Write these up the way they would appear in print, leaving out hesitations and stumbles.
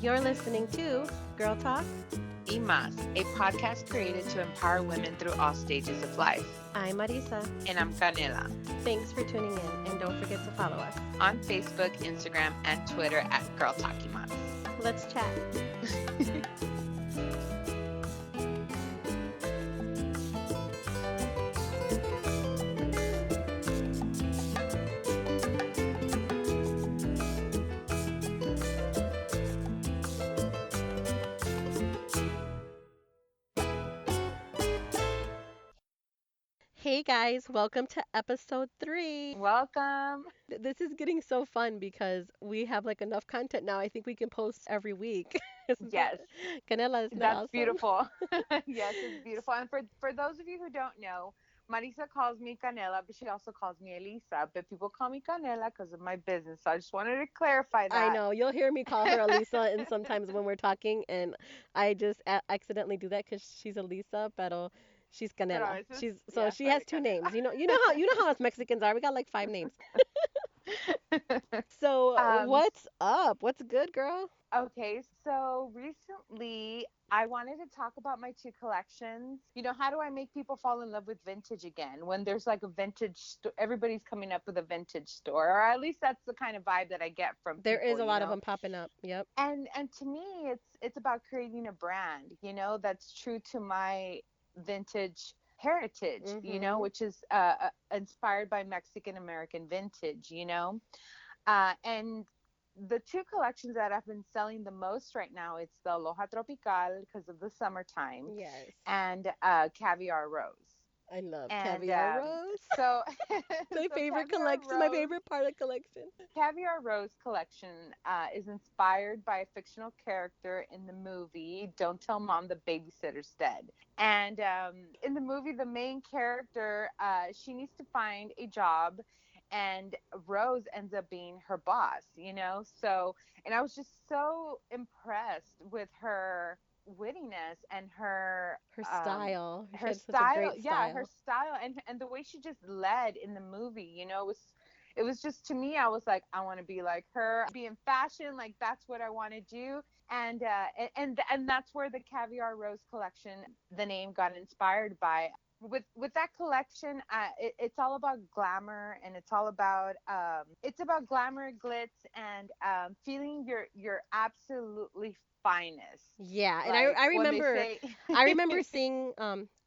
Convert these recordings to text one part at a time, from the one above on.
You're listening to Girl Talk. Y Más, a podcast created to empower women through all stages of life. I'm Marisa. And I'm Canela. Thanks for tuning in, and don't forget to follow us on Facebook, Instagram, and Twitter at Girl Talk Y Más. Let's chat. Hey guys, welcome to episode 3. Welcome. This is getting so fun because we have like enough content now. I think we can post every week. Yes. Canela, isn't that That's awesome? beautiful. Yes, it's beautiful. And for those of you who don't know, Marisa calls me Canela, but she also calls me Elisa. But people call me Canela because of my business. So I just wanted to clarify I that. know. You'll hear me call her Elisa and sometimes when we're talking and I just accidentally do that because she's Elisa, pero she's Pero Canela. a veces, She's so yeah, she has sorry, two Canela. names. You know how us Mexicans are. We got like 5 names. So um, what's up? What's good, girl? Okay, so recently I wanted to talk about my two collections. How do I make people fall in love with vintage again when there's like a vintage everybody's coming up with a vintage store, or at least that's the kind of vibe that I get from There is people, a lot of them popping up. Yep. And to me it's about creating a brand, that's true to my vintage heritage, Mhm. which is inspired by Mexican American vintage, and the two collections that I've been selling the most right now, it's the Aloha Tropical because of the summertime, Yes. and Caviar Rose. I love And caviar rose. so, My so favorite Caviar collection. My Rose, favorite part of collection. Caviar Rose collection is inspired by a fictional character in the movie Don't Tell Mom the Babysitter's Dead. And in the movie, the main character, she needs to find a job, and Rose ends up being her boss, So, and I was just so impressed with her wittiness and Her style. She her had such a style, great yeah, her style. style, and the way she just led in the movie, it was just, to me, I was like, I want to be like her, be in fashion, like that's what I want to do. And that's where the Caviar Rose collection, the name, got inspired by. With that collection, it's all about glamour, and it's about glamour, glitz, and feeling your absolutely finest. Yeah, and I Like I when they remember say, I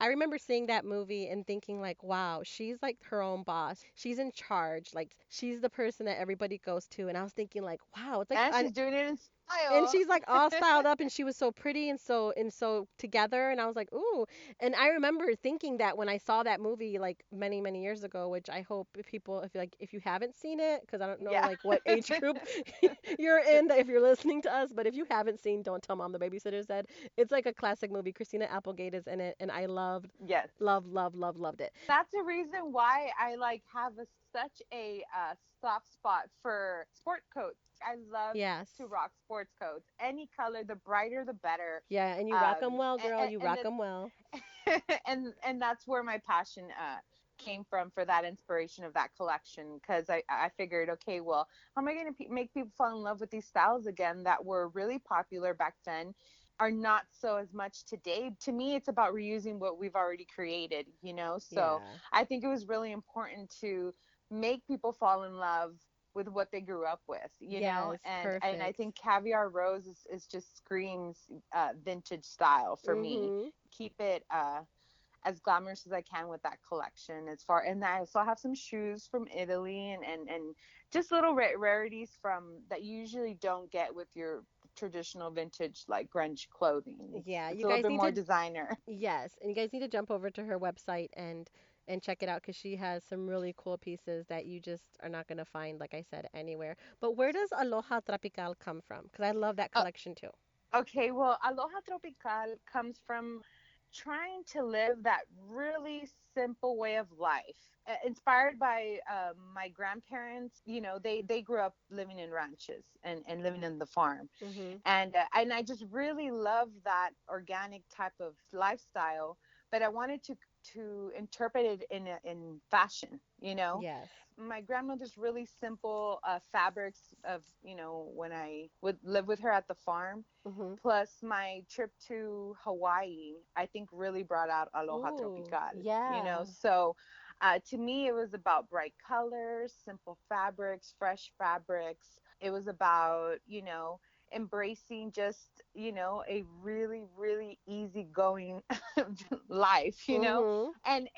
remember seeing that movie and thinking like, wow, she's like her own boss. She's in charge. Like she's the person that everybody goes to. And I was thinking like, wow, it's like and she's doing it in and style. she's like all styled up and she was so pretty and so together and I was like, ooh. And I remember thinking that when I saw that movie like many years ago, which I hope people, if you haven't seen it, because I don't know Yeah. like what age group you're in, that if you're listening to us, but if you haven't seen Don't Tell Mom the Babysitter's Dead, it's like a classic movie. Christina Applegate is in it and I Yes. loved it. That's a reason why I like have such a soft spot for sport coats. I love Yes. to rock sports coats. Any color, the brighter the better. Yeah, and you rock Um, them well, girl. and You and rock them well. and that's where my passion came from, for that inspiration of that collection, because I figured, okay, well, how am I going to make people fall in love with these styles again that were really popular back then, are not so as much today. To me, it's about reusing what we've already created, so Yeah. I think it was really important to make people fall in love with what they grew up with, Yes, and I perfect. think Caviar Rose is just screams vintage style for me. Mhm. Keep it as glamorous as I can with that collection. As far, and I also have some shoes from Italy, and just little rarities from that you usually don't get with your traditional vintage like grunge clothing. It's Yeah, it's you a little guys bit need more to designer. yes, and you guys need to jump over to her website and check it out because she has some really cool pieces that you just are not gonna find, like I said, anywhere. But where does Aloha Tropical come from? Because I love that Uh, collection too. okay, well, Aloha Tropical comes from trying to live that really simple way of life, inspired by my grandparents. They grew up living in ranches, and living in the farm, Mhm. and I just really love that organic type of lifestyle. But I wanted to to interpret it in fashion, you know. Yes. My grandmother's really simple fabrics of, you know, when I would live with her at the farm, Mhm. plus my trip to Hawaii, I think really brought out Aloha Ooh, Tropical, you know. yeah. So to me, it was about bright colors, simple fabrics, fresh fabrics. It was about, you know, embracing just, you know, a really, really easygoing life, you know, Mhm. and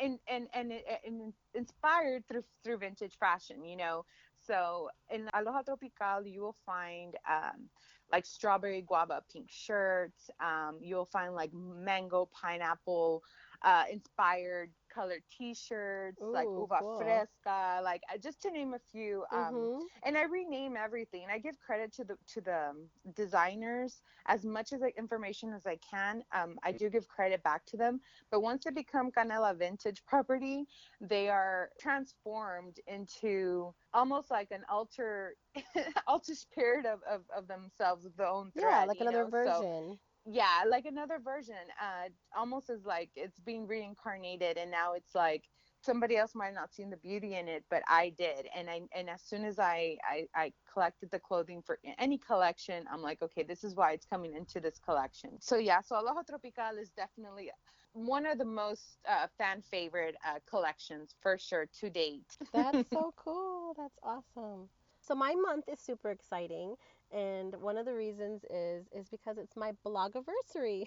inspired through vintage fashion, you know. So in Aloha Tropical, you will find like strawberry guava pink shirts. You'll find like mango pineapple inspired colored T-shirts, like Ooh, uva cool. fresca, like just to name a few. Mhm. And I rename everything. I give credit to the designers as much as like information as I can. I do give credit back to them, but once they become Canela Vintage property, they are transformed into almost like an alter spirit of themselves with their own Yeah, thread, like you another know. So version. yeah, like another version, almost as like it's being reincarnated, and now it's like somebody else might have not seen the beauty in it, but I did. And as soon as I collected the clothing for any collection, I'm like, okay, this is why it's coming into this collection. So yeah, so Aloha Tropical is definitely one of the most fan favorite collections for sure to date. That's so cool. That's awesome. So my month is super exciting, and one of the reasons is because it's my blogiversary.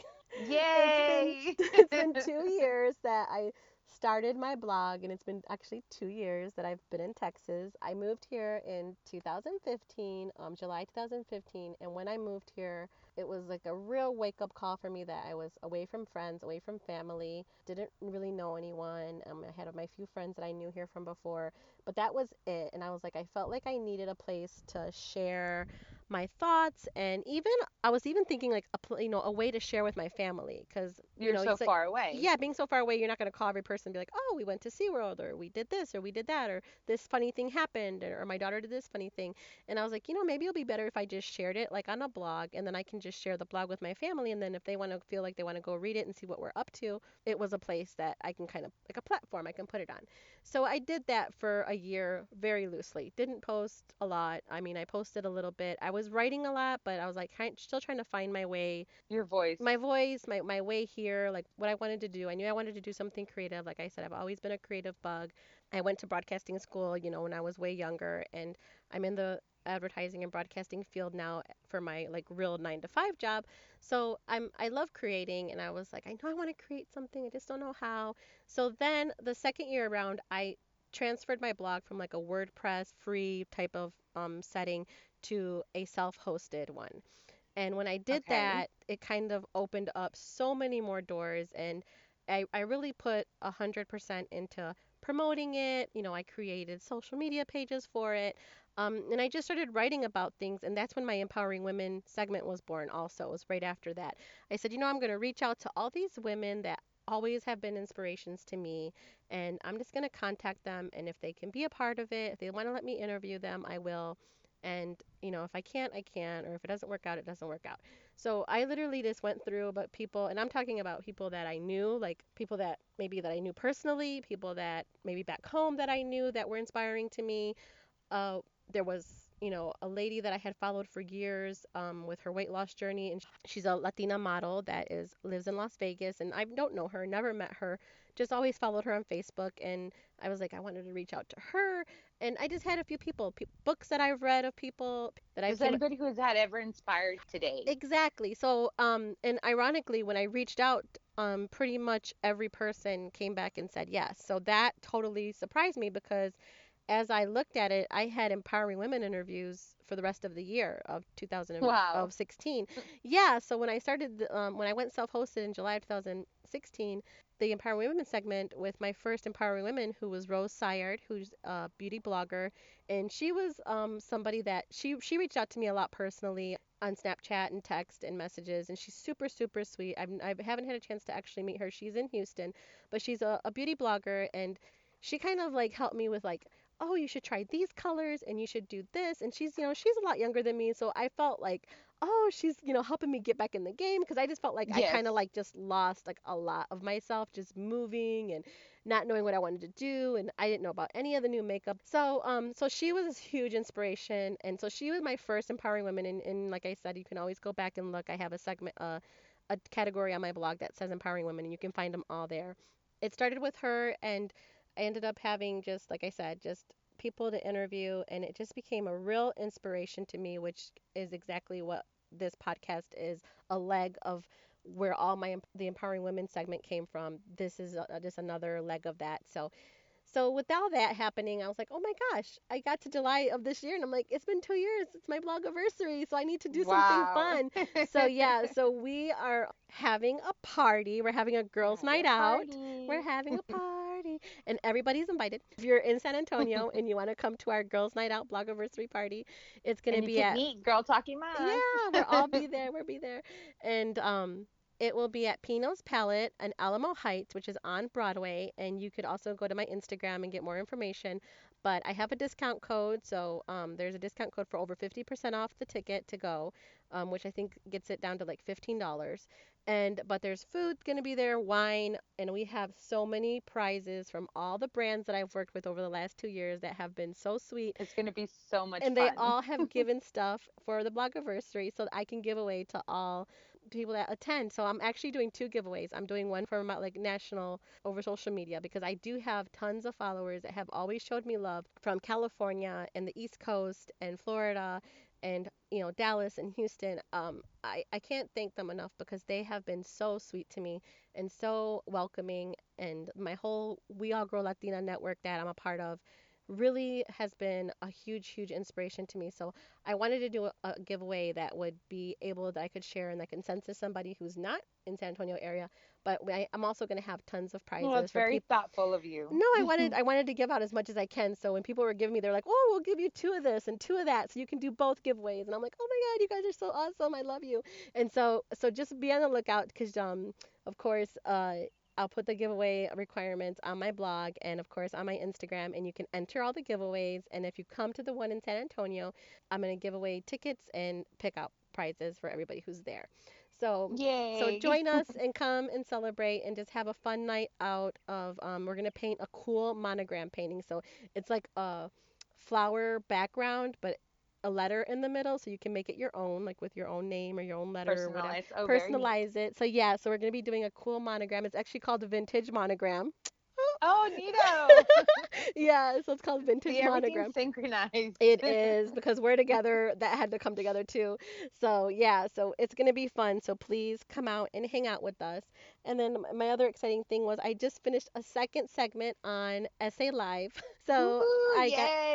It's been Yay! it's been 2 years that I started my blog, and it's been actually 2 years that I've been in Texas. I moved here in 2015, July 2015, and when I moved here, it was like a real wake up call for me that I was away from friends, away from family, didn't really know anyone. I had my few friends that I knew here from before, but that was it. And I was like, I felt like I needed a place to share my thoughts, and even I was even thinking like a way to share with my family, because You're so it's like, far away. yeah, being so far away, you're not going to call every person and be like, oh, we went to SeaWorld, or we did this, or we did that, or this funny thing happened, or my daughter did this funny thing. And I was like, maybe it'll be better if I just shared it like on a blog, and then I can just share the blog with my family, and then if they want to feel like they want to go read it and see what we're up to, it was a place that I can kind of like a platform I can put it on. So I did that for a year very loosely. Didn't post a lot. I mean, I posted a little bit. I was writing a lot, but I was like still trying to find my way, Your voice. my voice, my way here, like what I wanted to do. I knew I wanted to do something creative. Like I said, I've always been a creative bug. I went to broadcasting school, when I was way younger, and I'm in the advertising and broadcasting field now for my like real 9 to 5 job. So I love creating, and I was like, I know I want to create something, I just don't know how. So then the second year around, I transferred my blog from like a WordPress free type of setting to a self-hosted one. And when I did Okay. that, it kind of opened up so many more doors. And I really put 100% into promoting it. I created social media pages for it. And I just started writing about things. And that's when my Empowering Women segment was born, also. It was right after that. I said, I'm going to reach out to all these women that always have been inspirations to me. And I'm just going to contact them. And if they can be a part of it, if they want to let me interview them, I will. And, if I can't, I can't. Or if it doesn't work out, it doesn't work out. So I literally just went through about people, and I'm talking about people that I knew, like people that maybe that I knew personally, people that maybe back home that I knew that were inspiring to me. There was, a lady that I had followed for years with her weight loss journey, and she's a Latina model that lives in Las Vegas, and I don't know her, never met her, just always followed her on Facebook, and I was like, I wanted to reach out to her, and I just had a few people, books that I've read of people that I've Just came. anybody who's had ever inspired today. Exactly. So, and ironically, when I reached out, pretty much every person came back and said yes. So that totally surprised me, because as I looked at it, I had empowering women interviews for the rest of the year of Wow. 16. Yeah, so when I started, when I went self-hosted in July of 2016, the Empowering Women segment with my first Empowering Women, who was Rose Sayard, who's a beauty blogger, and she was somebody that she reached out to me a lot personally on Snapchat and text and messages, and she's super super sweet. I haven't had a chance to actually meet her. She's in Houston, but she's a beauty blogger, and she kind of like helped me with like, oh, you should try these colors and you should do this. And she's a lot younger than me, so I felt like, oh, she's, helping me get back in the game because I just felt like I Yes. kind of like just lost like a lot of myself just moving and not knowing what I wanted to do, and I didn't know about any of the new makeup. So she was a huge inspiration, and so she was my first empowering women, and like I said, you can always go back and look. I have a segment a category on my blog that says empowering women, and you can find them all there. It started with her, and I ended up having, just like I said, just people to interview, and it just became a real inspiration to me, which is exactly what this podcast is, a leg of where all the empowering women segment came from. This is just another leg of that. So with all that happening, I was like, oh my gosh, I got to July of this year, and I'm like, it's been 2 years. It's my blogiversary, so I need to do something Wow. fun. So yeah, so we are having a party. We're having a girls' Having night a out. We're party. having a party, and everybody's invited. If you're in San Antonio and you want to come to our girls' night out blogiversary party, it's gonna And you be can at meet Girl Talking yeah, Mas. we'll all be there. We'll be there. And it will be at Pino's Palette in Alamo Heights, which is on Broadway. And you could also go to my Instagram and get more information. But I have a discount code, so there's a discount code for over 50% off the ticket to go, which I think gets it down to like $15. And but there's food gonna be there, wine, and we have so many prizes from all the brands that I've worked with over the last 2 years that have been so sweet, It's going to be so much and they fun. all have given stuff for the blogiversary so that I can give away to all people that attend. So I'm actually doing two giveaways. I'm doing one for my like national over social media because I do have tons of followers that have always showed me love from California and the East Coast and Florida and Dallas and Houston. I can't thank them enough because they have been so sweet to me and so welcoming, and my whole We All Grow Latina network that I'm a part of really has been a huge, huge inspiration to me. So I wanted to do a giveaway that would be able that I could share and I can send to somebody who's not in San Antonio area. But I'm also going to have tons of Well, prizes that's for very people. thoughtful of you. No, I wanted to give out as much as I can. So when people were giving me, they're like, "Oh, we'll give you two of this and two of that, so you can do both giveaways." And I'm like, "Oh my God, you guys are so awesome! I love you." And so just be on the lookout because of course I'll put the giveaway requirements on my blog and of course on my Instagram, and you can enter all the giveaways. And if you come to the one in San Antonio, I'm gonna give away tickets and pick out prizes for everybody who's there. So Yay. join us and come and celebrate and just have a fun night out of we're gonna paint a cool monogram painting. So it's like a flower background but a letter in the middle so you can make it your own, like with your own name or your own letter or whatever. Personalized. Oh, very neat. Personalize it. So yeah, so we're gonna be doing a cool monogram. It's actually called a vintage monogram. Oh, neato. Yeah, so it's called vintage See, everything's monogram. synchronized. It is because we're together. That had to come together too. So yeah, so it's gonna be fun. So please come out and hang out with us. And then my other exciting thing was I just finished a second segment on Essay Live. So Woohoo,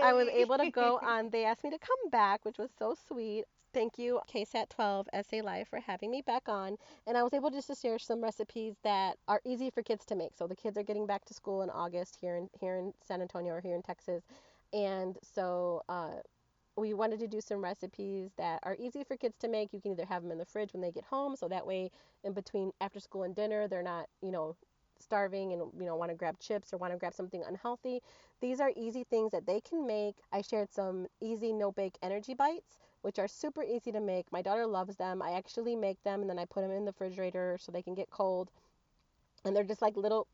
I was yay. able to go on. They asked me to come back, which was so sweet. Thank you, KSAT 12 Essay Live, for having me back on. And I was able just to share some recipes that are easy for kids to make. So the kids are getting back to school in August here in San Antonio or here in Texas, and so we wanted to do some recipes that are easy for kids to make. You can either have them in the fridge when they get home, so that way in between after school and dinner, they're not, starving and want to grab chips or want to grab something unhealthy. These are easy things that they can make. I shared some easy no bake energy bites, which are super easy to make. My daughter loves them. I actually make them and then I put them in the refrigerator so they can get cold, and they're just like little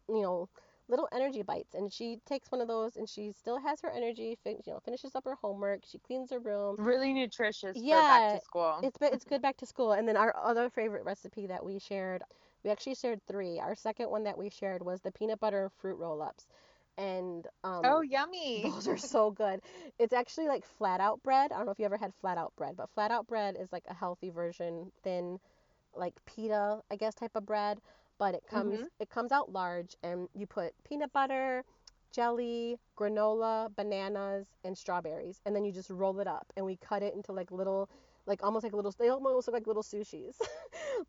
energy bites. And she takes one of those and she still has her energy, finishes up her homework, she cleans her room. Really nutritious for back Yeah, to school. it's good back to school. And then our other favorite recipe that we shared, we actually shared three. Our second one that we shared was the peanut butter and fruit roll-ups, and Oh, yummy. those are so good. It's actually like flat out bread. I don't know if you ever had flat out bread, but flat out bread is like a healthy version, thin, like pita, I guess, type of bread, but it comes Mhm. it comes out large, and you put peanut butter, jelly, granola, bananas, and strawberries, and then you just roll it up, and we cut it into like little, like almost like little, they almost look like little sushis,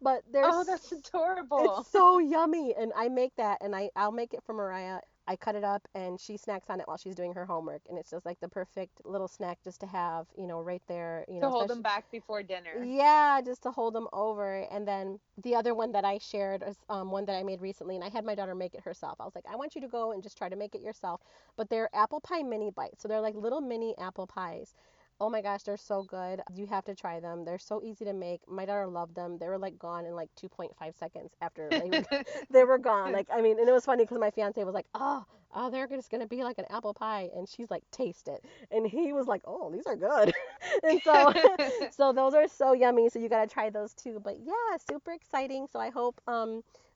but Oh, that's it's adorable. so yummy, and I make that, and I'll make it for Mariah. I cut it up, and she snacks on it while she's doing her homework, and it's just like the perfect little snack just to have, right there, To hold them especially. back before dinner. Yeah, just to hold them over. And then the other one that I shared is one that I made recently, and I had my daughter make it herself. I was like, I want you to go and just try to make it yourself. But they're apple pie mini bites, so they're like little mini apple pies. Oh my gosh, they're so good. You have to try them. They're so easy to make. My daughter loved them. They were like gone in like 2.5 seconds after they were they were gone. Like I mean, and it was funny because my fiance was like, "Oh, they're just gonna be like an apple pie," and she's like, "Taste it," and he was like, "Oh, these are good," and so so those are so yummy. So you gotta try those too. But yeah, super exciting. So I hope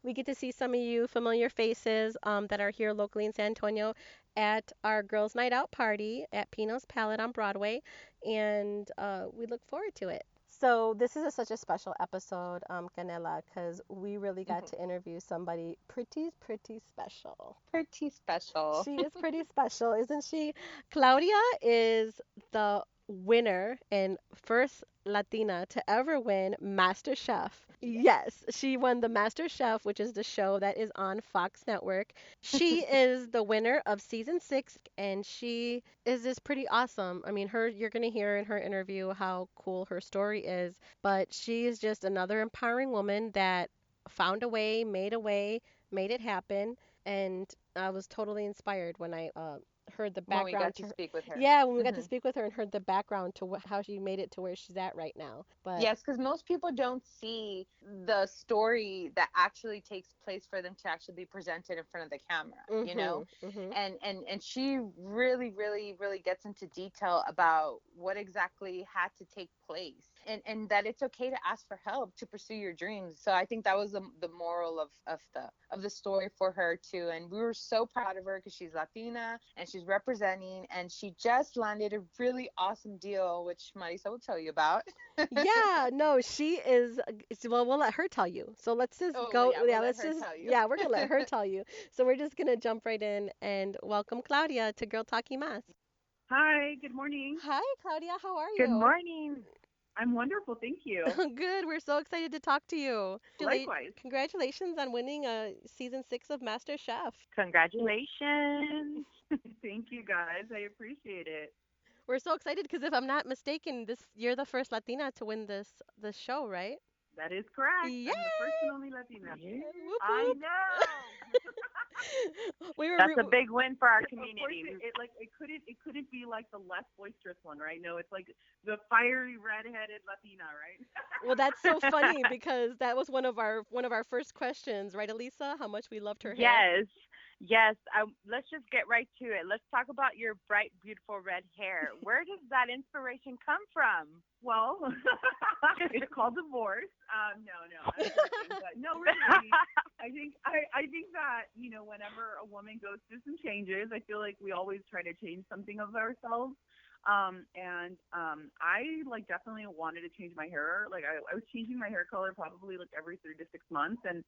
we get to see some of you familiar faces that are here locally in San Antonio at our girls' night out party at Pino's Palette on Broadway, and we look forward to it. So this is such a special episode, Canela, because we really got to interview somebody pretty special. Pretty special. She is pretty special, isn't she? Claudia is the winner and first Latina to ever win MasterChef. Yes, she won the MasterChef, which is the show that is on Fox Network. She is the winner of season 6 and she is just pretty awesome. I mean, her you're going to hear in her interview how cool her story is, but she is just another empowering woman that found a way, made it happen, and I was totally inspired when I heard the When we background got to to her. speak with her. Yeah, when we got to Hmm. speak with her and heard the background to how she made it to where she's at right now. But Yes, because most people don't see the story that actually takes place for them to actually be presented in front of the camera, you know? mhm, mhm. And she really, really, really gets into detail about what exactly had to take place. And that it's okay to ask for help to pursue your dreams. So I think that was the moral of the story for her too. And we were so proud of her because she's Latina and she's representing, and she just landed a really awesome deal, which Marisa will tell you about. Yeah, no, she is. Well, we'll let her tell you. So let's just Oh, well, go. yeah, we'll Yeah, let let's her just. tell you. Yeah, we're gonna let her tell you. So we're just gonna jump right in and welcome Claudia to Girl Talking Mas. Hi, good morning. Hi, Claudia. How are Good you? morning. I'm wonderful, thank you. Good. We're so excited to talk to you. Likewise. Congratulations on winning season 6 of MasterChef. Congratulations. Thank you guys. I appreciate it. We're so excited because if I'm not mistaken, this you're the first Latina to win this show, right? That is correct. Yay! I'm the first and only Latina. Yeah. Whoop I whoop. know. We were That's a big win for our Of course, community. it couldn't be like the less boisterous one, right? No, it's like the fiery redheaded Latina, right? Well, that's so funny because that was one of our first questions, right, Elisa? How much we loved her hair. Yes. Yes. Let's just get right to it. Let's talk about your bright, beautiful red hair. Where does that inspiration come from? Well, it's called divorce. No, no, I'm joking, but no, really. I think that whenever a woman goes through some changes, I feel like we always try to change something of ourselves. And I like definitely wanted to change my hair. Like I was changing my hair color probably like every 3 to 6 months, and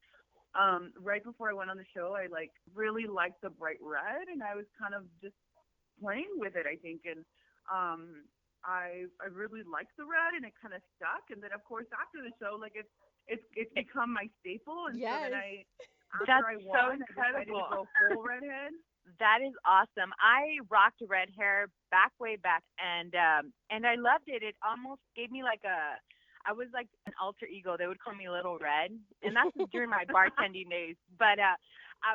right before I went on the show, I like really liked the bright red, and I was kind of just playing with it, I think, and I really liked the red, and it kind of stuck. And then of course after the show, like it's become my staple, and so then Yes. I after That's I so won, I decided to incredible. go full redhead. That is awesome. I rocked red hair back way back, and I loved it. It almost gave me like a I was like an alter ego. They would call me Little Red, and that's during my bartending days. But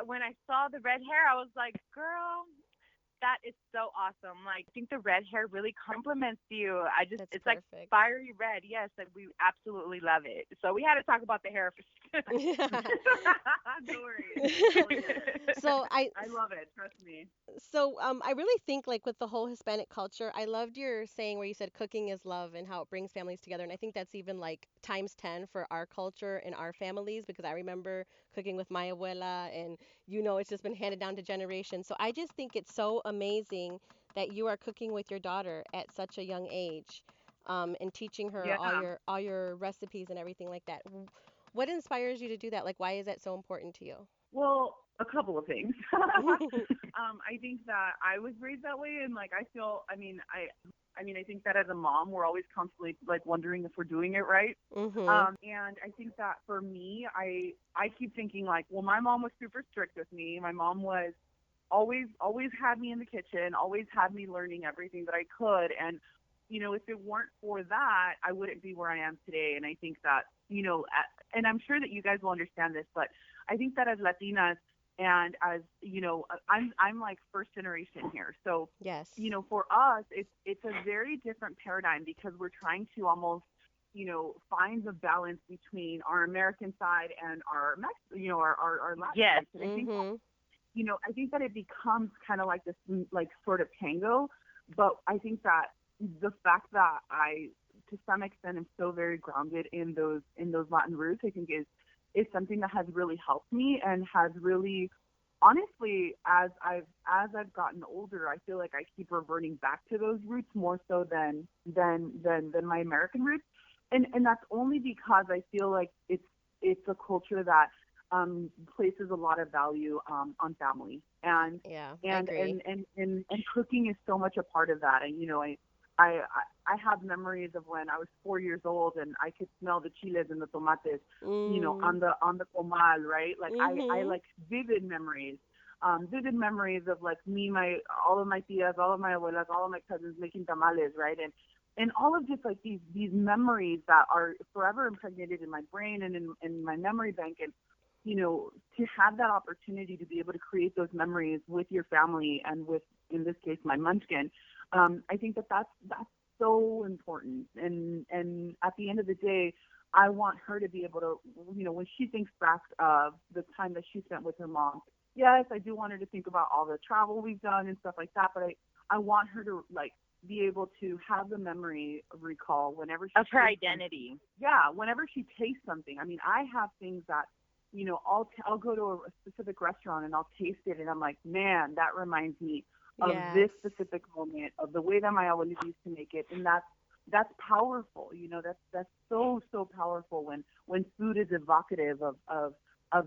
when I saw the red hair, I was like, girl, that is so awesome. Like, I think the red hair really compliments you. That's It's like perfect. fiery red. Yes, like we absolutely love it. So we had to talk about the hair first. No worries, it's totally good. So I I love it. Trust me. I really think like with the whole Hispanic culture, I loved your saying where you said cooking is love and how it brings families together. And I think that's even like times 10 for our culture and our families because I remember cooking with my abuela and it's just been handed down to generations. So I just think it's so amazing that you are cooking with your daughter at such a young age, and teaching her Yeah. all your recipes and everything like that. What inspires you to do that? Like, why is that so important to you? Well, a couple of things. I think that I was raised that way, and like I feel. I mean, I think that as a mom, we're always constantly like wondering if we're doing it right. Mhm. And I think that for me, I keep thinking like, well, my mom was super strict with me. My mom was always had me in the kitchen, always had me learning everything that I could, and if it weren't for that, I wouldn't be where I am today. And I think that and I'm sure that you guys will understand this, but I think that as Latinas, And as you know, I'm like first generation here, so Yes. for us, it's a very different paradigm because we're trying to almost find the balance between our American side and our our Latin Yes. side. And Mhm. I think that it becomes kind of like this like sort of tango, but I think that the fact that I to some extent am so very grounded in those Latin roots, I think is something that has really helped me and has really honestly as I've gotten older, I feel like I keep reverting back to those roots more so than my American roots. And that's only because I feel like it's a culture that places a lot of value on family Yeah, I agree. and cooking is so much a part of that. And I I have memories of when I was 4 years old and I could smell the chiles and the tomates, Mm. on the comal, right? Like I Mhm. like vivid memories of like me, my all of my tias, all of my abuelas, all of my cousins making tamales, right? And all of just like these memories that are forever impregnated in my brain and in my memory bank. And to have that opportunity to be able to create those memories with your family and with, in this case, my munchkin, I think that that's so important. And at the end of the day, I want her to be able to, when she thinks back of the time that she spent with her mom, yes, I do want her to think about all the travel we've done and stuff like that, but I want her to like be able to have the memory recall whenever she Of her tastes something. identity. Yeah, whenever she tastes something. I mean, I have things that I'll go to a specific restaurant and I'll taste it and I'm like, man, that reminds me of Yes. this specific moment, of the way that my abuelita used to make it. And that's powerful. That's so powerful when food is evocative of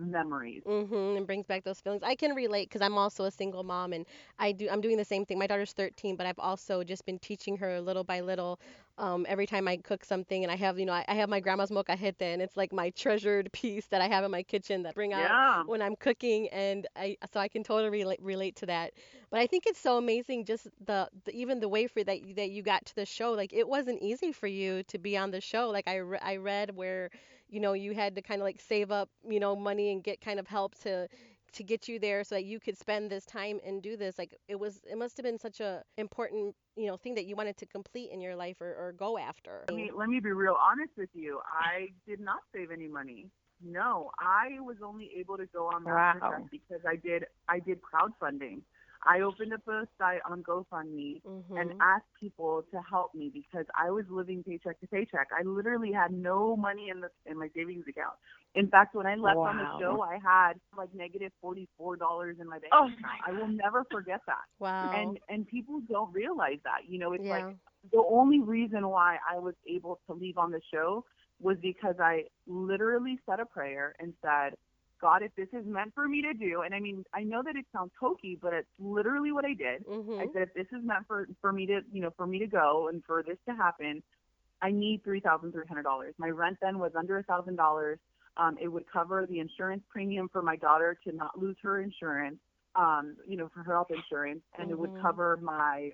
memories. Mhm. And brings back those feelings. I can relate because I'm also a single mom and I'm doing the same thing. My daughter's 13, but I've also just been teaching her little by little. Every time I cook something and I have, I have my grandma's molcajete and it's like my treasured piece that I have in my kitchen that I bring out Yeah. when I'm cooking and I can totally relate to that. But I think it's so amazing just even the way for that you got to the show. Like it wasn't easy for you to be on the show. Like I read where you had to kind of like save up, money and get kind of help to get you there so that you could spend this time and do this. Like it must have been such a important, thing that you wanted to complete in your life or go after. Let me be real honest with you. I did not save any money. No, I was only able to go on MasterChef Wow. because I did crowdfunding. I opened up a site on GoFundMe and Mhm. asked people to help me because I was living paycheck to paycheck. I literally had no money in my savings account. In fact, when I left on the Wow. show, I had like negative $44 in my bank Oh account. my I will never forget that. Wow. And people don't realize that. It's like Yeah. the only reason why I was able to leave on the show was because I literally said a prayer and said, God, if this is meant for me to do, and I mean, I know that it sounds hokey, but it's literally what I did. I Mhm. said, if this is meant for me to, for me to go and for this to happen, I need $3,300. My rent then was under $1,000. It would cover the insurance premium for my daughter to not lose her insurance, for her health insurance, and it would Mhm. cover my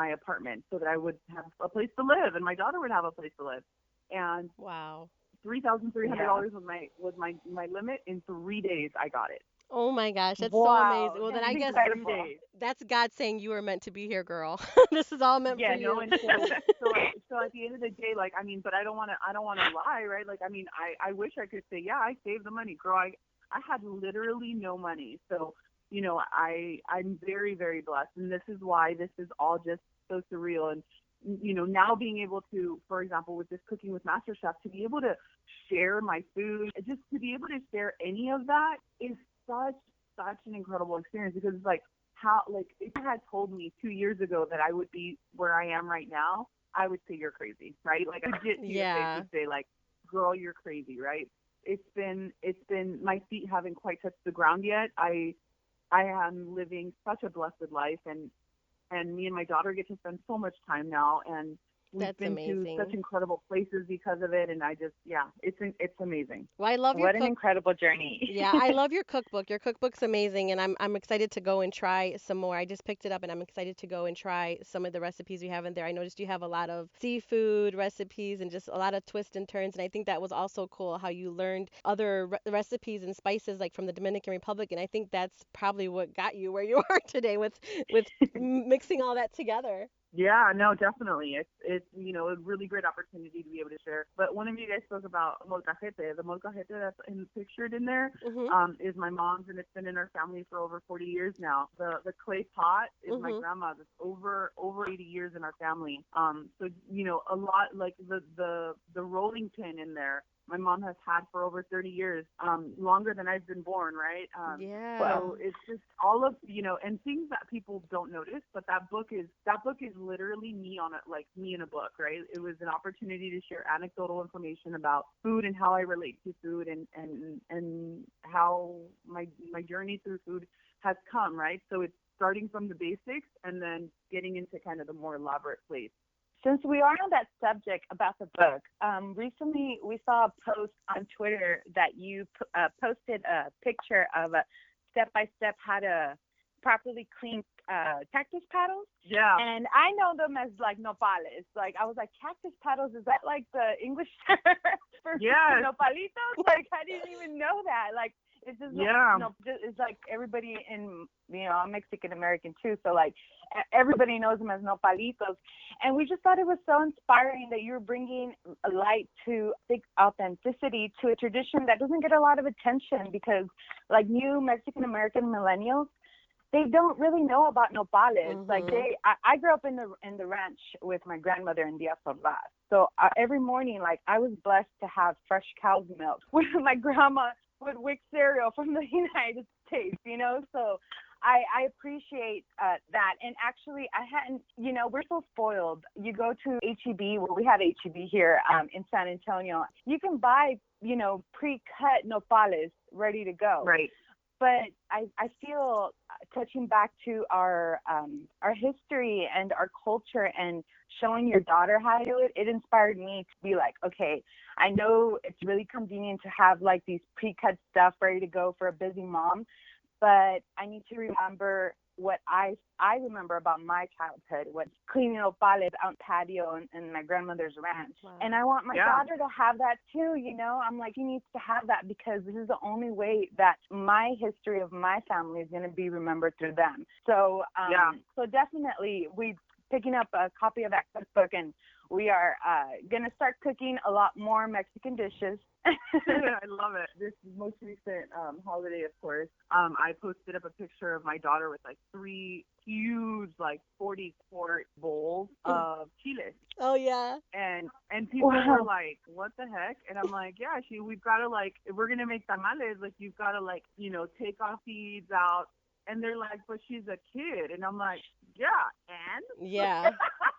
apartment so that I would have a place to live and my daughter would have a place to live. And Wow. yeah. $3,300 was my limit. In 3 days, I got it. Oh my gosh, that's so Wow. amazing. Well, then That's I In guess three incredible. days. that's God saying you were meant to be here, girl. This is all meant for you. And so at the end of the day, like, I mean, but I don't want to lie, right? Like, I mean, I wish I could say, yeah, I saved the money, girl. I had literally no money. So, I'm very, very blessed. And this is why this is all just so surreal. And, now being able to, for example, with this cooking with MasterChef, to be able to share my food, just to be able to share any of that is such, such an incredible experience because it's like, how, like, if you had told me 2 years ago that I would be where I am right now, I would say you're crazy, right? Like, I legit to your face Yeah. would say like, girl, you're crazy, right? It's been my feet haven't quite touched the ground yet. I am living such a blessed life, and me and my daughter get to spend so much time now, and we've That's been to such amazing. incredible places because of it, and I just, yeah, it's amazing. Well, I love your What an cook. incredible journey. Yeah, I love your cookbook. Your cookbook's amazing, and I'm excited to go and try some more. I just picked it up, and I'm excited to go and try some of the recipes you have in there. I noticed you have a lot of seafood recipes and just a lot of twists and turns, and I think that was also cool how you learned other recipes and spices like from the Dominican Republic, and I think that's probably what got you where you are today with mixing all that together. Yeah, no, definitely. It's a really great opportunity to be able to share. But one of you guys spoke about molcajete. The molcajete that's pictured in there Mhm. is my mom's, and it's been in our family for over 40 years now. The clay pot is my Mhm. grandma's. It's over 80 years in our family. So a lot like the rolling pin in there. My mom has had for over 30 years, longer than I've been born, right? Yeah. Wow. So it's just all of and things that people don't notice, but that book is literally me on it, like me in a book, right? It was an opportunity to share anecdotal information about food and how I relate to food, and how my journey through food has come, right? So it's starting from the basics and then getting into kind of the more elaborate plates. Since we are on that subject about the book, recently we saw a post on Twitter that you posted a picture of a step by step how to properly clean cactus petals. Yeah, And I know them as like nopales. Like I was like, cactus petals, is that like the English term for yes, nopalitos? Like I didn't even know that. Like it's just yeah. no, it's like everybody in I'm Mexican American too, so like everybody knows them as nopalitos. And we just thought it was so inspiring that you were bringing a light to authenticity to a tradition that doesn't get a lot of attention because like new Mexican American millennials, they don't really know about nopales. Like Mhm. I grew up in the ranch with my grandmother in Diaz Ordaz. So every morning, like I was blessed to have fresh cow's milk with my grandma would whip cereal from the United States. So I appreciate that. And actually, I hadn't, we're so spoiled. You go to HEB, well, we have HEB here in San Antonio. You can buy, pre-cut nopales ready to go. Right. But I feel touching back to our history and our culture and showing your daughter how to do it, it inspired me to be like, okay, I know it's really convenient to have like these pre-cut stuff ready to go for a busy mom, but I need to remember what I remember about my childhood, what cleaning opales out on patio and my grandmother's ranch. And Wow. I want my Yeah. daughter to have that too, I'm like, she needs to have that because this is the only way that my history of my family is going to be remembered through them. So Yeah. so definitely we picking up a copy of that cookbook, and we are going to start cooking a lot more Mexican dishes. I love it. This most recent holiday, of course, I posted up a picture of my daughter with like three huge, like 40-quart bowls of chiles, Oh yeah. and people were Wow. like, "What the heck?" And I'm like, "Yeah, we've got to like, if we're gonna make tamales, like you've got to like, take off seeds out." And they're like, "But she's a kid," and I'm like, "Yeah, and." Yeah.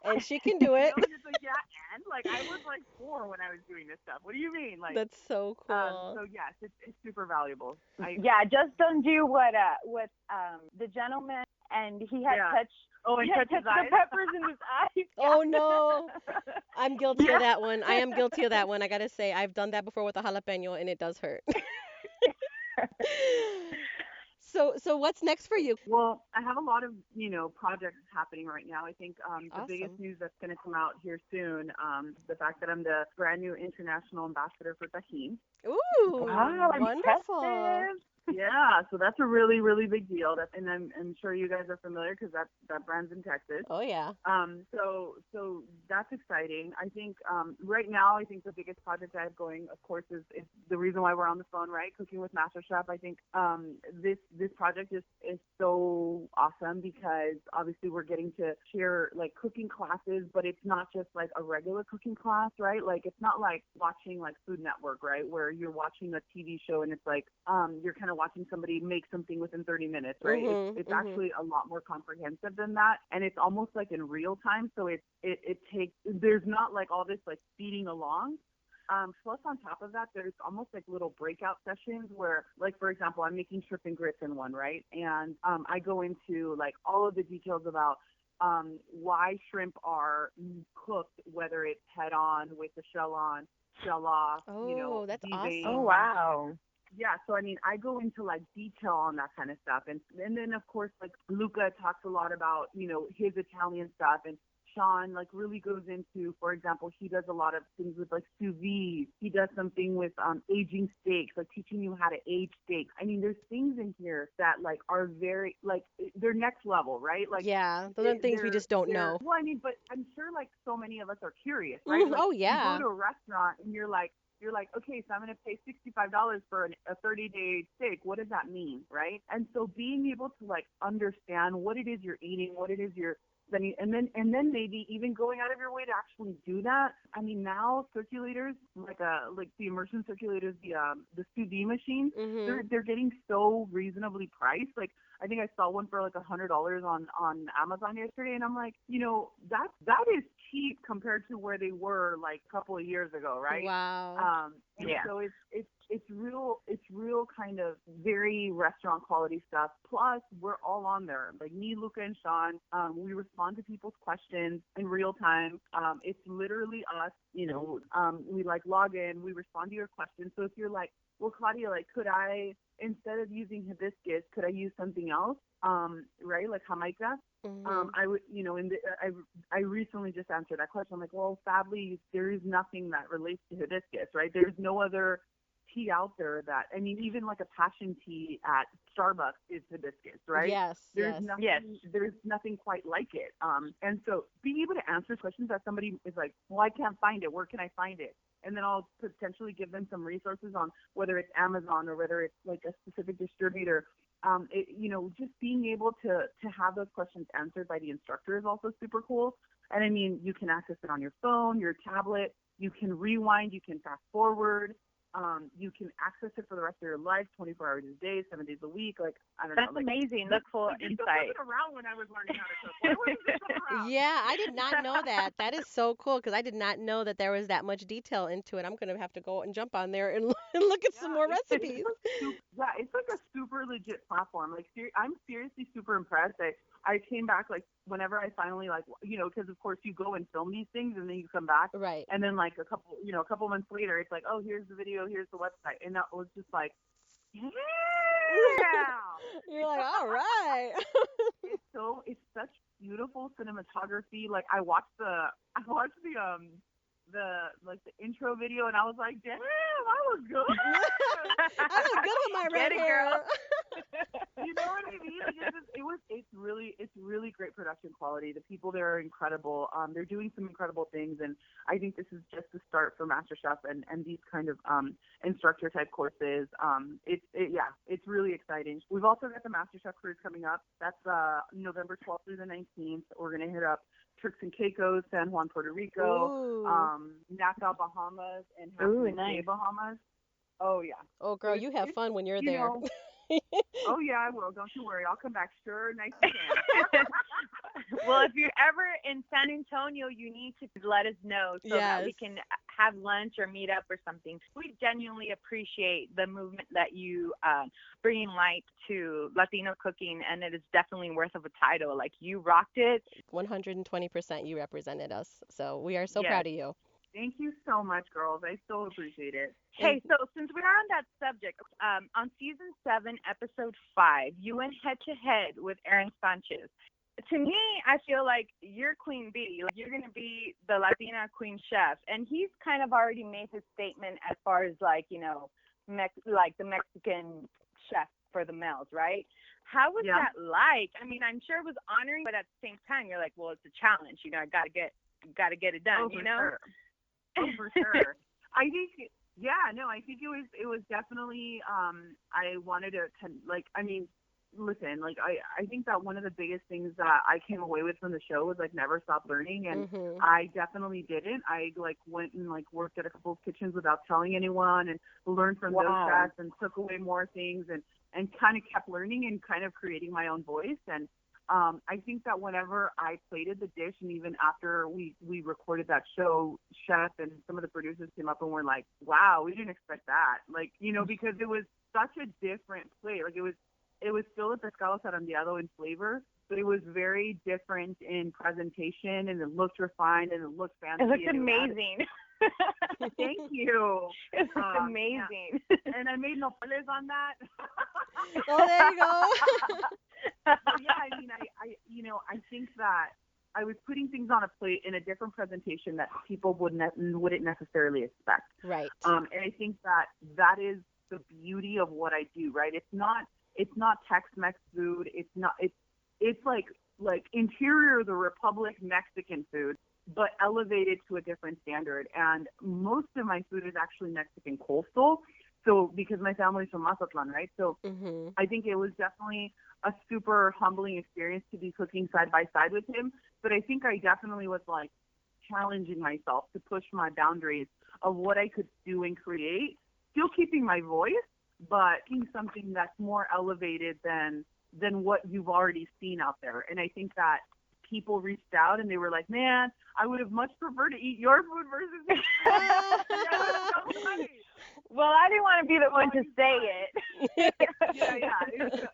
And she can do it. Just like, yeah, and like I was like 4 when I was doing this stuff. What do you mean? Like, That's so cool. so yes, it's super valuable. Yeah, just don't do what the gentleman, and he had Yeah. touched Oh, and he had touch his touched the eyes. peppers in his eyes. Oh no. Yeah. I'm guilty of Yeah. that one. I am guilty of that one. I gotta say, I've done that before with a jalapeno and it does hurt. So what's next for you? Well, I have a lot of projects happening right now. I think the biggest Awesome. news that's going to come out here soon, the fact that I'm the brand new international ambassador for Tajín. Ooh, Wow, wonderful. impressive. Yeah, so that's a really, really big deal. And I'm sure you guys are familiar because that brand's in Texas. Oh yeah. So that's exciting. I think right now, I think the biggest project I have going, of course, is the reason why we're on the phone, right? Cooking with MasterChef. I think this project is so awesome because obviously we're getting to share like cooking classes, but it's not just like a regular cooking class, right? Like it's not like watching like Food Network, right, where you're watching a TV show and it's like you're kind of watching somebody make something within 30 minutes, right? It's Mhm. actually a lot more comprehensive than that, and it's almost like in real time. So it takes there's not like all this like speeding along. Plus, on top of that, there's almost like little breakout sessions where, like, for example, I'm making shrimp and grits in one, right? And I go into like all of the details about why shrimp are cooked, whether it's head on with the shell on, shell off, Oh, that's Oh, deveined. awesome. wow. Yeah, so I mean, I go into like detail on that kind of stuff, and then of course like Luca talks a lot about his Italian stuff, and Sean like really goes into, for example, he does a lot of things with like sous vide. He does something with aging steaks, like teaching you how to age steaks. I mean, there's things in here that like are very like they're next level, right? Like Yeah, those are things we just don't they're know. well, I mean, but I'm sure like so many of us are curious, right? Like Oh you go yeah. to a restaurant and you're like, okay, so I'm going to pay $65 for a 30-day steak. What does that mean, right? And so being able to like understand what it is you're eating, what it is you're spending, and then maybe even going out of your way to actually do that. I mean, now circulators like the immersion circulators, the sous vide machines, Mhm. they're getting so reasonably priced. Like I think I saw one for like $100 on Amazon yesterday, and I'm like, that is cheap compared to where they were like a couple of years ago, right? Wow. And Yeah. so it's real kind of very restaurant quality stuff. Plus, we're all on there. Like me, Luca, and Sean, we respond to people's questions in real time. It's literally us. We like log in, we respond to your questions. So if you're like, well, Claudia, like, could I, instead of using hibiscus, could I use something else? Right, like Jamaica. Mhm. I would, I recently just answered that question. I'm like, well, sadly, there is nothing that relates to hibiscus, right? There's no other tea out there that, I mean, even like a passion tea at Starbucks is hibiscus, right? Yes, There's yes. Yes. nothing, there's nothing quite like it. And so being able to answer questions that somebody is like, well, I can't find it. Where can I find it? And then I'll potentially give them some resources on whether it's Amazon or whether it's like a specific distributor. Just being able to have those questions answered by the instructor is also super cool. And I mean, you can access it on your phone, your tablet. You can rewind. You can fast forward. You can access it for the rest of your life, 24 hours a day, 7 days a week. Like I don't know, That's like amazing. That's cool like this stuff insight. wasn't around when I was learning how to cook. Why wasn't this stuff around? Yeah, I did not know that. That is so cool because I did not know that there was that much detail into it. I'm gonna have to go and jump on there and and look at some Yeah, more it's recipes. like it's like a super legit platform. Like I'm seriously super impressed. I came back like whenever I finally like because of course you go and film these things and then you come back Right. and then like a couple months later it's like, oh, here's the video, here's the website, and that was just like, yeah. You're like, all right. It's such beautiful cinematography. Like I watched the intro video and I was like, damn, I was good. I look good with my Get red it, girl. hair. You know what I mean? Like it's really great production quality. The people there are incredible. They're doing some incredible things, and I think this is just the start for MasterChef and these kind of instructor type courses. It's really exciting. We've also got the MasterChef cruise coming up. That's November 12th through the 19th. We're gonna hit up Turks and Caicos, San Juan, Puerto Rico, Ooh. Nassau, Bahamas, and Ooh, Half Moon Cay, nice. Bahamas. Oh yeah. Oh, So girl, you have it's fun when you're you there. know Oh yeah, I will. Don't you worry. I'll come back sure nice and tan. Well, if you're ever in San Antonio, you need to let us know so that we Yes. can have lunch or meet up or something. We genuinely appreciate the movement that you bringing light to Latino cooking, and it is definitely worth of a title. Like you rocked it. 120% you represented us. So we are so Yes. proud of you. Thank you so much, girls. I so appreciate it. And Hey, so since we're on that subject, on season 7, episode 5, you went head to head with Aaron Sanchez. To me, I feel like you're Queen Bee. Like you're gonna be the Latina Queen Chef, and he's kind of already made his statement as far as like like the Mexican chef for the males, right? How was Yeah. that like? I mean, I'm sure it was honoring, but at the same time, you're like, well, it's a challenge. I gotta get it done. Oh, for sure. Oh, for sure. I think, yeah, no, I think it was definitely, I wanted to, like, I mean, listen, like, I think that one of the biggest things that I came away with from the show was, like, never stop learning. And mhm. I definitely didn't. I, like, went and, like, worked at a couple of kitchens without telling anyone and learned from those Wow. chefs and took away more things and kind of kept learning and kind of creating my own voice. And I think that whenever I plated the dish, and even after we recorded that show, Chef and some of the producers came up and were like, "Wow, we didn't expect that!" Like, because it was such a different plate. Like it was still a pescado zarandeado in flavor, but it was very different in presentation, and it looked refined, and it looked fancy. It looks and amazing. Thank you. It looks Yeah. amazing. And I made nopales on that. Oh, there you go. But yeah, I mean, I think that I was putting things on a plate in a different presentation that people wouldn't necessarily expect. Right. And I think that that is the beauty of what I do, right? It's not Tex-Mex food. It's like interior of the Republic Mexican food, but elevated to a different standard. And most of my food is actually Mexican coastal. So because my family's from Mazatlan, right? So Mhm. I think it was definitely a super humbling experience to be cooking side by side with him. But I think I definitely was like challenging myself to push my boundaries of what I could do and create, still keeping my voice, but making something that's more elevated than what you've already seen out there. And I think that people reached out and they were like, "Man, I would have much preferred to eat your food versus his food." Yeah, it was so funny. Well, I didn't want to be the one to say it. Yeah.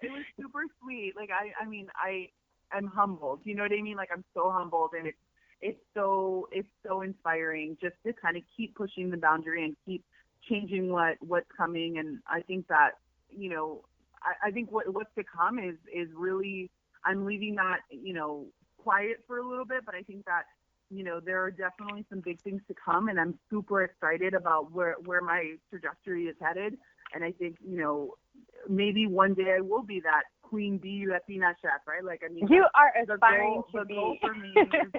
It was super sweet. Like I mean, I'm humbled. You know what I mean? Like I'm so humbled, and it's so inspiring just to kind of keep pushing the boundary and keep changing what's coming. And I think that I think what's to come is really, I'm leaving that quiet for a little bit, but I think that there are definitely some big things to come, and I'm super excited about where my trajectory is headed. And I think, maybe one day I will be that queen bee Latina chef, right? Like, I mean, You are the aspiring goal, to the goal be. for me is,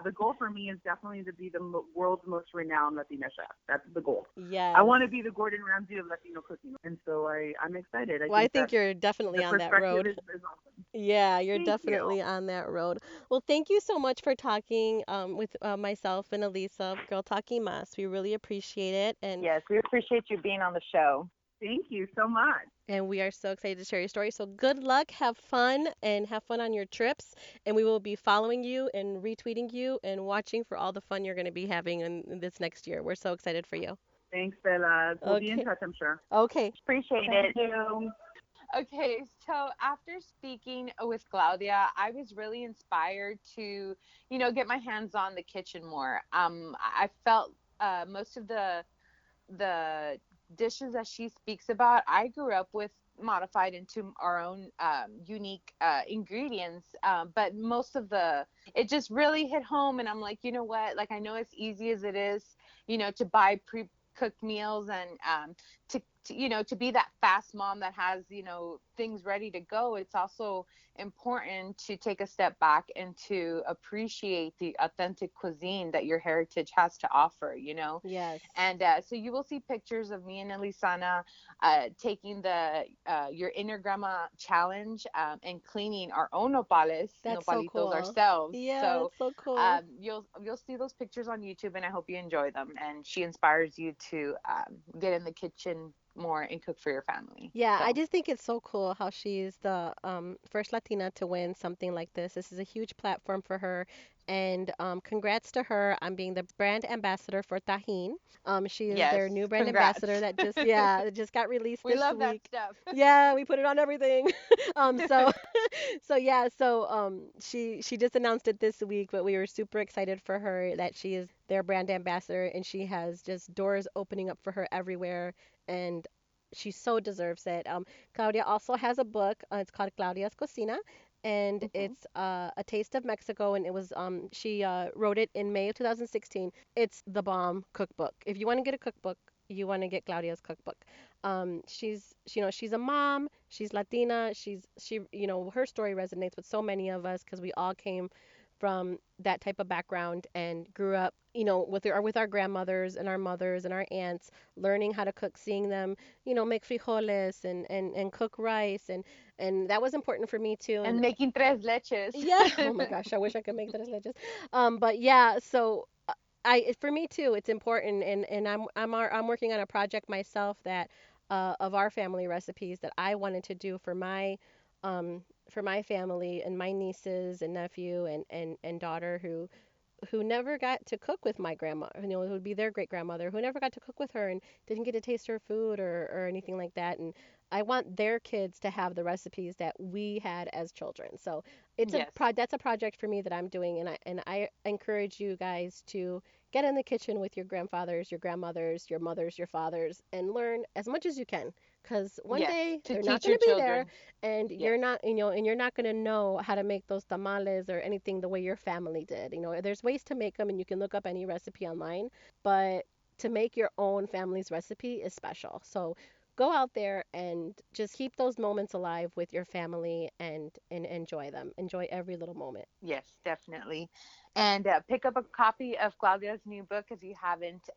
the goal for me is definitely to be the world's most renowned Latina chef. That's the goal. I Yes. want to be the Gordon Ramsay of Latino cooking, and so I'm excited. I Well, I think that think you're definitely the on that perspective road. is awesome. Yeah, you're Thank you. definitely on that road. Well, thank you so much for talking with myself and Elisa, Girl Talking Mas. We really appreciate it, Yes, we appreciate you being on the show. Thank you so much. and we are so excited to share your story. So good luck, have fun, and have fun on your trips. And we will be following you and retweeting you and watching for all the fun you're going to be having in this next year. We're so excited for you. Thanks, Bella. We'll be in Okay. touch, I'm sure. Okay. Appreciate Thank it. you. Okay, so after speaking with Claudia, I was really inspired to, get my hands on the kitchen more. I felt most of the dishes that she speaks about, I grew up with modified into our own unique ingredients. But most of it just really hit home. And I'm like, you know what? Like, I know as easy as it is, to buy pre-cooked meals and to be that fast mom that has, things ready to go. It's also important to take a step back and to appreciate the authentic cuisine that your heritage has to offer. Yes. And so you will see pictures of me and Elisana taking the Your Inner Grandma challenge and cleaning our own That's so nopalitos cool. ourselves. Yeah, So that's so cool. you'll see those pictures on YouTube, and I hope you enjoy them. And she inspires you to get in the kitchen more and cook for your family. Yeah, I So just think it's so cool how she's the first Latina to win something like this. This is a huge platform for her, and congrats to her on being the brand ambassador for Tajín. She is yes, their new brand ambassador congrats. that just yeah, it just got released We this love that week. stuff. Yeah, we put it on everything. So so yeah, so she just announced it this week, but we were super excited for her that she is their brand ambassador and she has just doors opening up for her everywhere and she so deserves it. Claudia also has a book. It's called Claudia's Cocina, and Mhm. it's a taste of Mexico. And it was she wrote it in May of 2016. It's the bomb cookbook. If you want to get a cookbook, you want to get Claudia's cookbook. She's a mom. She's Latina. Her story resonates with so many of us because we all came from that type of background and grew up, with our grandmothers and our mothers and our aunts, learning how to cook, seeing them, make frijoles and cook rice and that was important for me too. And And making tres leches. yeah, oh my gosh, I wish I could make tres leches. But yeah, so for me too, it's important, and I'm working on a project myself that of our family recipes that I wanted to do for my family and my nieces and nephew and daughter who who never got to cook with my grandma, it would be their great grandmother who never got to cook with her and didn't get to taste her food or anything like that. And I want their kids to have the recipes that we had as children. So Yes. that's a project for me that I'm doing, and I encourage you guys to get in the kitchen with your grandfathers, your grandmothers, your mothers, your fathers, and learn as much as you can. Because one Yes. day To they're not teach going your to be there, children. and Yes. you're not, and you're not going to know how to make those tamales or anything the way your family did. There's ways to make them, and you can look up any recipe online, but to make your own family's recipe is special. So go out there and just keep those moments alive with your family and enjoy them. Enjoy every little moment. Yes, definitely. And pick up a copy of Claudia's new book if you haven't.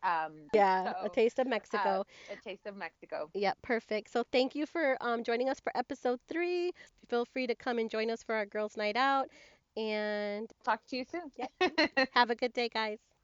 Yeah, A So, Taste of uh, Mexico. A Taste of Mexico. Yeah, perfect. So thank you for joining us for episode 3. Feel free to come and join us for our girls' night out. And Talk to you soon. yep, have a good day, guys.